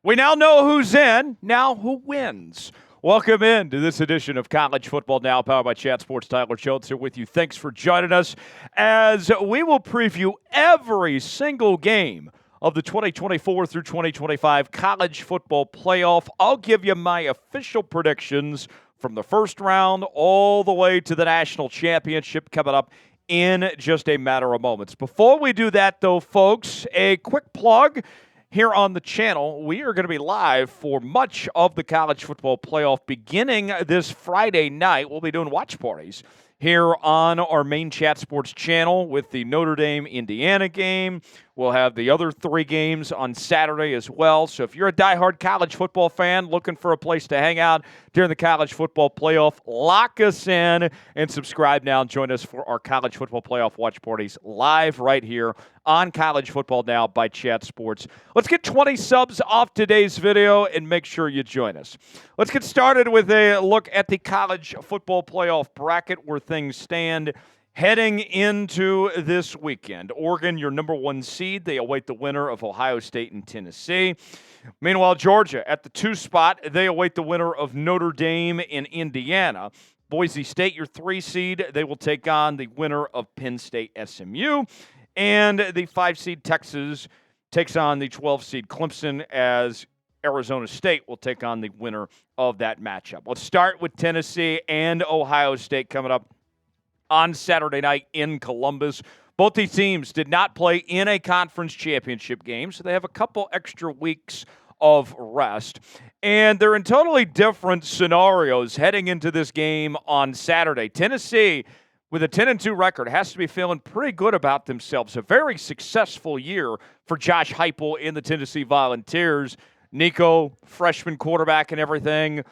We now know who's in, now who wins. Welcome in to this edition of College Football Now, powered by Chat Sports. Tyler Jones here with you. Thanks for joining us as we will preview every single game of the 2024 through 2025 College Football Playoff. I'll give you my official predictions from the first round all the way to the National Championship coming up in just a matter of moments. Before we do that, though, folks, a quick plug. Here on the channel, we are going to be live for much of the College Football Playoff beginning this Friday night. We'll be doing watch parties here on our main Chat Sports channel with the Notre Dame-Indiana game. We'll have the other three games on Saturday as well. So if you're a diehard college football fan looking for a place to hang out during the College Football Playoff, lock us in and subscribe now and join us for our College Football Playoff watch parties live right here on College Football Now by Chat Sports. Let's get 20 subs off today's video and make sure you join us. Let's get started with a look at the College Football Playoff bracket where things stand heading into this weekend. Oregon, your number one seed. They await the winner of Ohio State and Tennessee. Meanwhile, Georgia at the 2 spot. They await the winner of Notre Dame and Indiana. Boise State, your 3 seed. They will take on the winner of Penn State SMU. And the 5 seed Texas takes on the 12 seed Clemson, as Arizona State will take on the winner of that matchup. Let's start with Tennessee and Ohio State coming up on Saturday night in Columbus. Both these teams did not play in a conference championship game, so they have a couple extra weeks of rest. And they're in totally different scenarios heading into this game on Saturday. Tennessee, with a 10-2 record, has to be feeling pretty good about themselves. A very successful year for Josh Heupel in the Tennessee Volunteers. Nico, freshman quarterback and everything.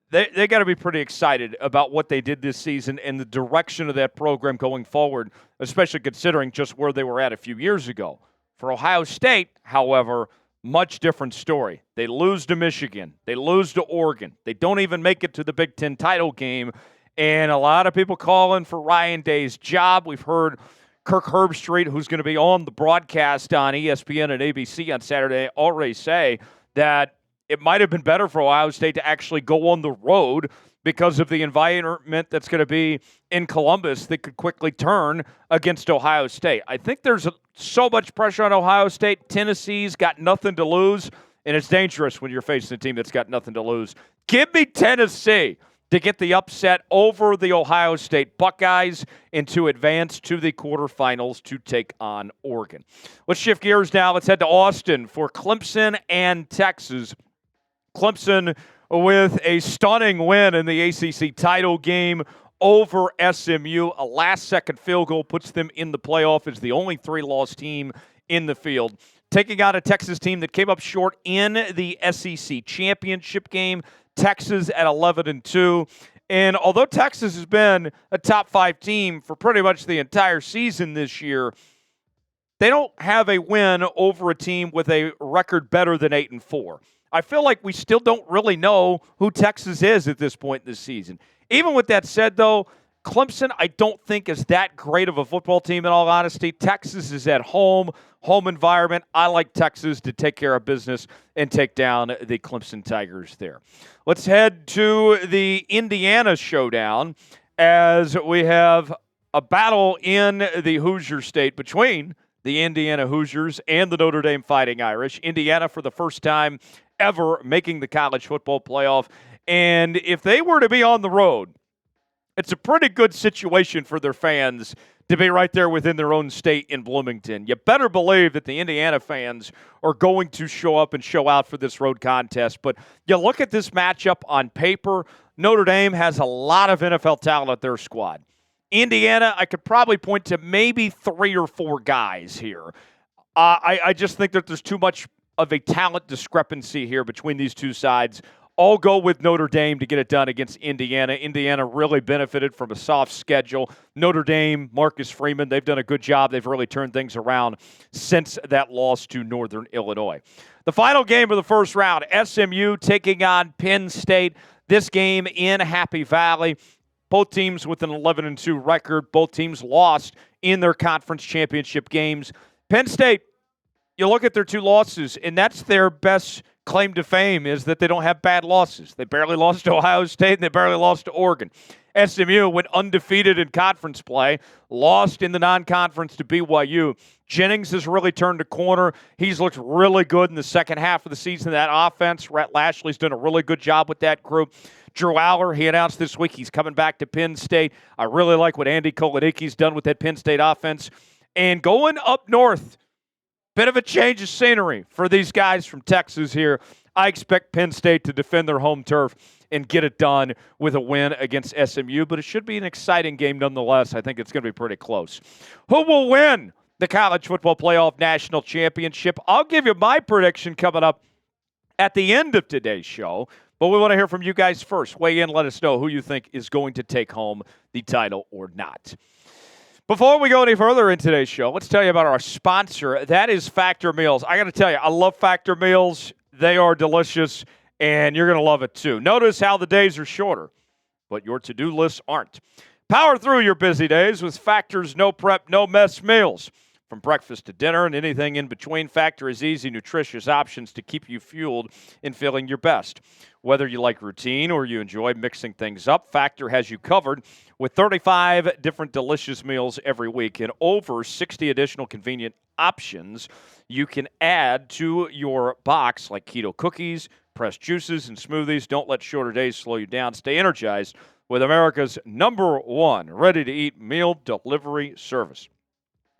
They got to be pretty excited about what they did this season and the direction of that program going forward, especially considering just where they were at a few years ago. For Ohio State, however, much different story. They lose to Michigan. They lose to Oregon. They don't even make it to the Big Ten title game. And a lot of people calling for Ryan Day's job. We've heard Kirk Herbstreit, who's going to be on the broadcast on ESPN and ABC on Saturday, already say that it might have been better for Ohio State to actually go on the road because of the environment that's going to be in Columbus that could quickly turn against Ohio State. I think there's so much pressure on Ohio State. Tennessee's got nothing to lose, and it's dangerous when you're facing a team that's got nothing to lose. Give me Tennessee to get the upset over the Ohio State Buckeyes and to advance to the quarterfinals to take on Oregon. Let's shift gears now. Let's head to Austin for Clemson and Texas. Clemson with a stunning win in the ACC title game over SMU. A last-second field goal puts them in the playoff as the only 3-loss team in the field. Taking out a Texas team that came up short in the SEC championship game. Texas at 11-2. And although Texas has been a top 5 team for pretty much the entire season this year, they don't have a win over a team with a record better than 8-4. I feel like we still don't really know who Texas is at this point in the season. Even with that said, though, Clemson I don't think is that great of a football team in all honesty. Texas is at home environment. I like Texas to take care of business and take down the Clemson Tigers there. Let's head to the Indiana showdown as we have a battle in the Hoosier State between the Indiana Hoosiers and the Notre Dame Fighting Irish. Indiana for the first time ever making the College Football Playoff. And if they were to be on the road, it's a pretty good situation for their fans to be right there within their own state in Bloomington. You better believe that the Indiana fans are going to show up and show out for this road contest. But you look at this matchup on paper, Notre Dame has a lot of NFL talent at their squad. Indiana, I could probably point to maybe 3 or 4 guys here. I just think that there's too much of a talent discrepancy here between these two sides. I'll go with Notre Dame to get it done against Indiana. Indiana really benefited from a soft schedule. Notre Dame, Marcus Freeman, they've done a good job. They've really turned things around since that loss to Northern Illinois. The final game of the first round, SMU taking on Penn State. This game in Happy Valley. Both teams with an 11-2 record. Both teams lost in their conference championship games. Penn State, you look at their 2 losses, and that's their best claim to fame is that they don't have bad losses. They barely lost to Ohio State, and they barely lost to Oregon. SMU went undefeated in conference play, lost in the non-conference to BYU. Jennings has really turned a corner. He's looked really good in the second half of the season. That offense, Rhett Lashley's done a really good job with that group. Drew Aller, he announced this week he's coming back to Penn State. I really like what Andy Kolodicki's done with that Penn State offense. And going up north, bit of a change of scenery for these guys from Texas here. I expect Penn State to defend their home turf and get it done with a win against SMU, but it should be an exciting game nonetheless. I think it's going to be pretty close. Who will win the College Football Playoff National Championship? I'll give you my prediction coming up at the end of today's show, but we want to hear from you guys first. Weigh in, let us know who you think is going to take home the title or not. Before we go any further in today's show, let's tell you about our sponsor. That is Factor Meals. I got to tell you, I love Factor Meals. They are delicious, and you're going to love it too. Notice how the days are shorter, but your to-do lists aren't. Power through your busy days with Factor's no prep, no mess meals. From breakfast to dinner and anything in between, Factor has easy, nutritious options to keep you fueled and feeling your best. Whether you like routine or you enjoy mixing things up, Factor has you covered with 35 different delicious meals every week and over 60 additional convenient options you can add to your box, like keto cookies, pressed juices, and smoothies. Don't let shorter days slow you down. Stay energized with America's #1 ready-to-eat meal delivery service.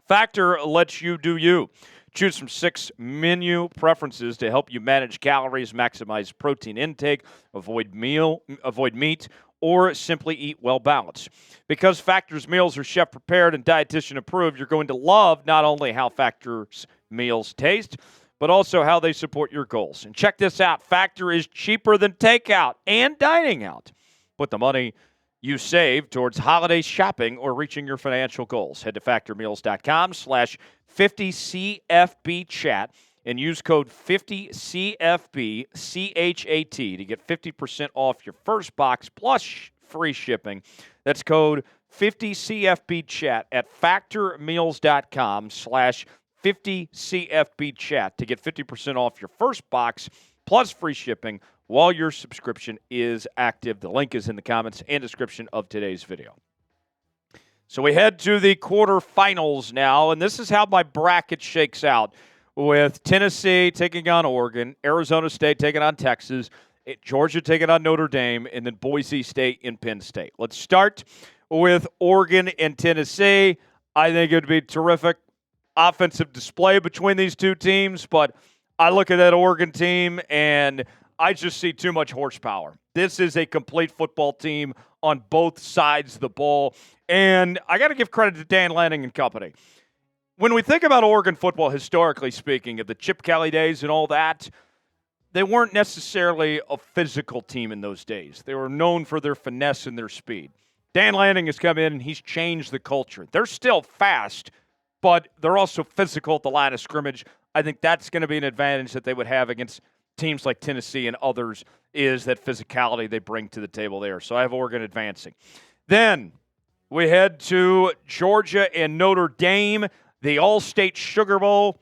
Factor lets you do you. Choose from 6 menu preferences to help you manage calories, maximize protein intake, avoid meat, or simply eat well-balanced. Because Factor's meals are chef-prepared and dietitian approved, you're going to love not only how Factor's meals taste, but also how they support your goals. And check this out. Factor is cheaper than takeout and dining out. Put the money you save towards holiday shopping or reaching your financial goals. Head to factormeals.com/50CFB and use code 50CFBCHAT to get 50% off your first box plus free shipping. That's code 50CFBChat at factormeals.com/50CFBChat to get 50% off your first box plus free shipping while your subscription is active. The link is in the comments and description of today's video. So we head to the quarterfinals now, and this is how my bracket shakes out, with Tennessee taking on Oregon, Arizona State taking on Texas, Georgia taking on Notre Dame, and then Boise State and Penn State. Let's start with Oregon and Tennessee. I think it would be terrific offensive display between these two teams, but I look at that Oregon team and I just see too much horsepower. This is a complete football team on both sides of the ball, and I got to give credit to Dan Lanning and company. When we think about Oregon football, historically speaking, of the Chip Kelly days and all that, they weren't necessarily a physical team in those days. They were known for their finesse and their speed. Dan Lanning has come in and he's changed the culture. They're still fast, but they're also physical at the line of scrimmage. I think that's going to be an advantage that they would have against teams like Tennessee and others, is that physicality they bring to the table there. So I have Oregon advancing. Then we head to Georgia and Notre Dame, the All-State Sugar Bowl.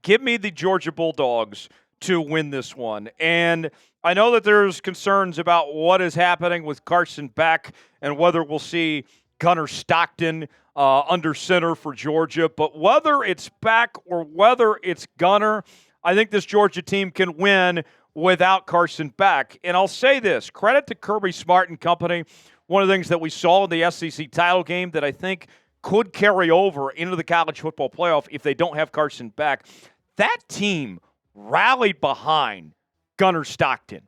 Give me the Georgia Bulldogs to win this one. And I know that there's concerns about what is happening with Carson Beck and whether we'll see Gunnar Stockton under center for Georgia. But whether it's Beck or whether it's Gunnar, I think this Georgia team can win without Carson Beck. And I'll say this, credit to Kirby Smart and company. One of the things that we saw in the SEC title game that I think could carry over into the college football playoff if they don't have Carson Beck, that team rallied behind Gunnar Stockton.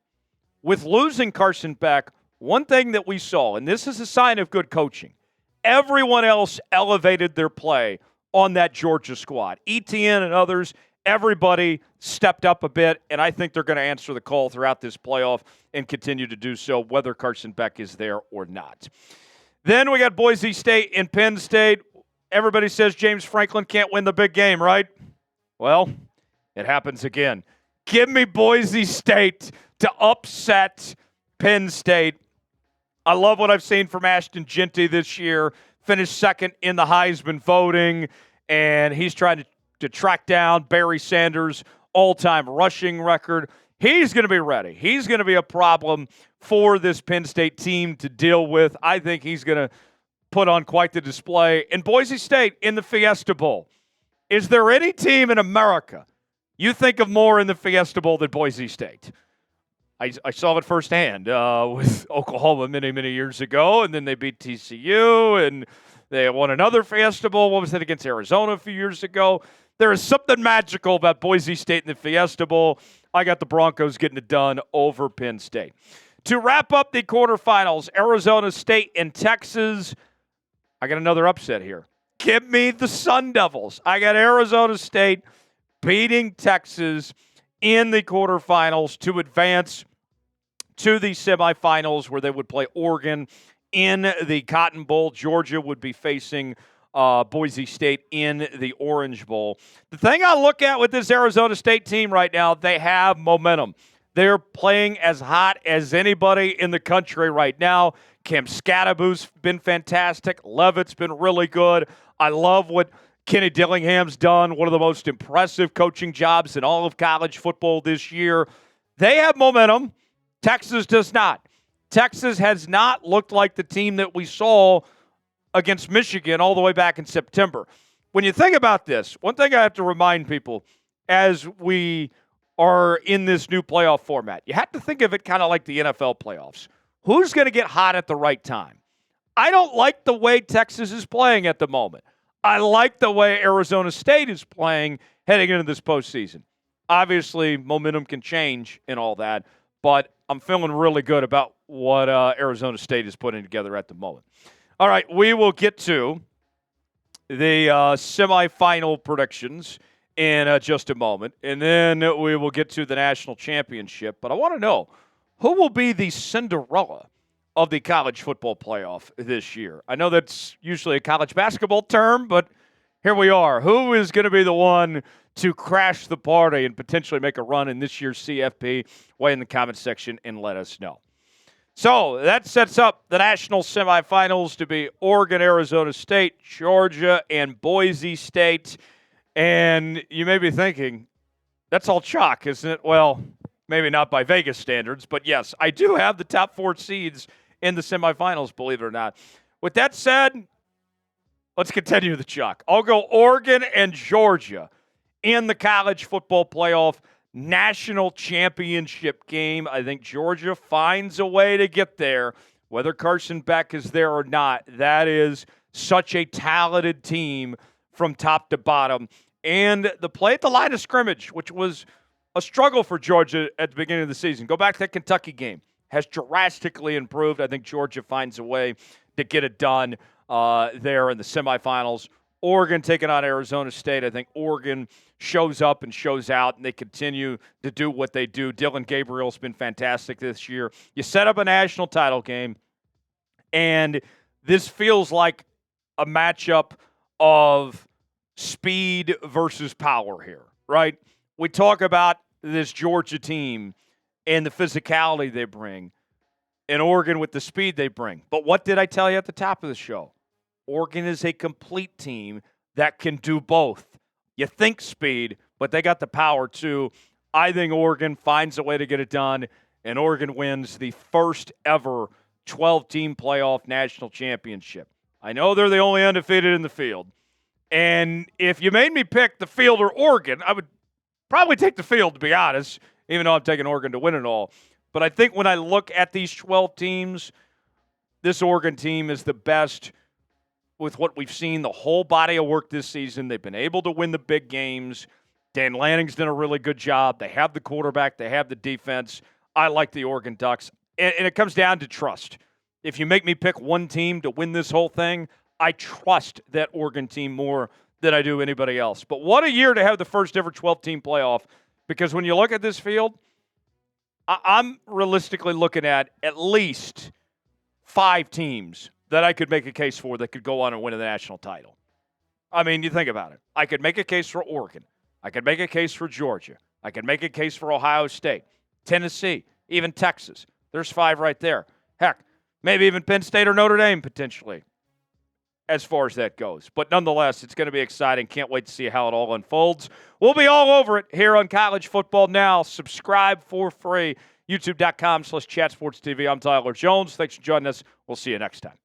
With losing Carson Beck, one thing that we saw, and this is a sign of good coaching, everyone else elevated their play on that Georgia squad. ETN and others, everybody stepped up a bit, and I think they're going to answer the call throughout this playoff and continue to do so, whether Carson Beck is there or not. Then we got Boise State and Penn State. Everybody says James Franklin can't win the big game, right? Well, it happens again. Give me Boise State to upset Penn State. I love what I've seen from Ashton Jeanty this year. Finished second in the Heisman voting, and he's trying to track down Barry Sanders' all-time rushing record. He's going to be ready. He's going to be a problem for this Penn State team to deal with. I think he's going to put on quite the display. And Boise State in the Fiesta Bowl. Is there any team in America you think of more in the Fiesta Bowl than Boise State? I saw it firsthand with Oklahoma many, many years ago, and then they beat TCU, and they won another Fiesta Bowl. What was it, against Arizona a few years ago? There is something magical about Boise State in the Fiesta Bowl. I got the Broncos getting it done over Penn State. To wrap up the quarterfinals, Arizona State and Texas. I got another upset here. Give me the Sun Devils. I got Arizona State beating Texas in the quarterfinals to advance to the semifinals where they would play Oregon in the Cotton Bowl. Georgia would be facing Boise State in the Orange Bowl. The thing I look at with this Arizona State team right now, they have momentum. They're playing as hot as anybody in the country right now. Cam Scadaboo's been fantastic. Levitt's been really good. I love what Kenny Dillingham's done, one of the most impressive coaching jobs in all of college football this year. They have momentum. Texas does not. Texas has not looked like the team that we saw against Michigan all the way back in September. When you think about this, one thing I have to remind people as we are in this new playoff format, you have to think of it kind of like the NFL playoffs. Who's going to get hot at the right time? I don't like the way Texas is playing at the moment. I like the way Arizona State is playing heading into this postseason. Obviously, momentum can change and all that, but I'm feeling really good about what Arizona State is putting together at the moment. All right, we will get to the semifinal predictions in just a moment, and then we will get to the national championship. But I want to know, who will be the Cinderella of the college football playoff this year? I know that's usually a college basketball term, but here we are. Who is going to be the one to crash the party and potentially make a run in this year's CFP? Weigh in the comment section and let us know. So that sets up the national semifinals to be Oregon, Arizona State, Georgia, and Boise State. And you may be thinking, that's all chalk, isn't it? Well, maybe not by Vegas standards, but yes, I do have the top 4 seeds in the semifinals, believe it or not. With that said, let's continue the chalk. I'll go Oregon and Georgia in the college football playoff national championship game. I think Georgia finds a way to get there, whether Carson Beck is there or not. That is such a talented team from top to bottom. And the play at the line of scrimmage, which was a struggle for Georgia at the beginning of the season. Go back to that Kentucky game. Has drastically improved. I think Georgia finds a way to get it done there in the semifinals. Oregon taking on Arizona State. I think Oregon shows up and shows out, and they continue to do what they do. Dylan Gabriel's been fantastic this year. You set up a national title game, and this feels like a matchup of speed versus power here, right? We talk about this Georgia team and the physicality they bring, and Oregon with the speed they bring. But what did I tell you at the top of the show? Oregon is a complete team that can do both. You think speed, but they got the power too. I think Oregon finds a way to get it done, and Oregon wins the first ever 12-team playoff national championship. I know they're the only undefeated in the field. And if you made me pick the field or Oregon, I would probably take the field, to be honest, even though I'm taking Oregon to win it all. But I think when I look at these 12 teams, this Oregon team is the best with what we've seen, the whole body of work this season. They've been able to win the big games. Dan Lanning's done a really good job. They have the quarterback. They have the defense. I like the Oregon Ducks. And it comes down to trust. If you make me pick one team to win this whole thing, I trust that Oregon team more than I do anybody else. But what a year to have the first ever 12-team playoff, because when you look at this field, I'm realistically looking at least 5 teams that I could make a case for that could go on and win a national title. I mean, you think about it. I could make a case for Oregon. I could make a case for Georgia. I could make a case for Ohio State, Tennessee, even Texas. There's 5 right there. Heck, maybe even Penn State or Notre Dame potentially. as far as that goes. But nonetheless, it's going to be exciting. Can't wait to see how it all unfolds. We'll be all over it here on College Football Now. Subscribe for free. YouTube.com/ChatSportsTV. I'm Tyler Jones. Thanks for joining us. We'll see you next time.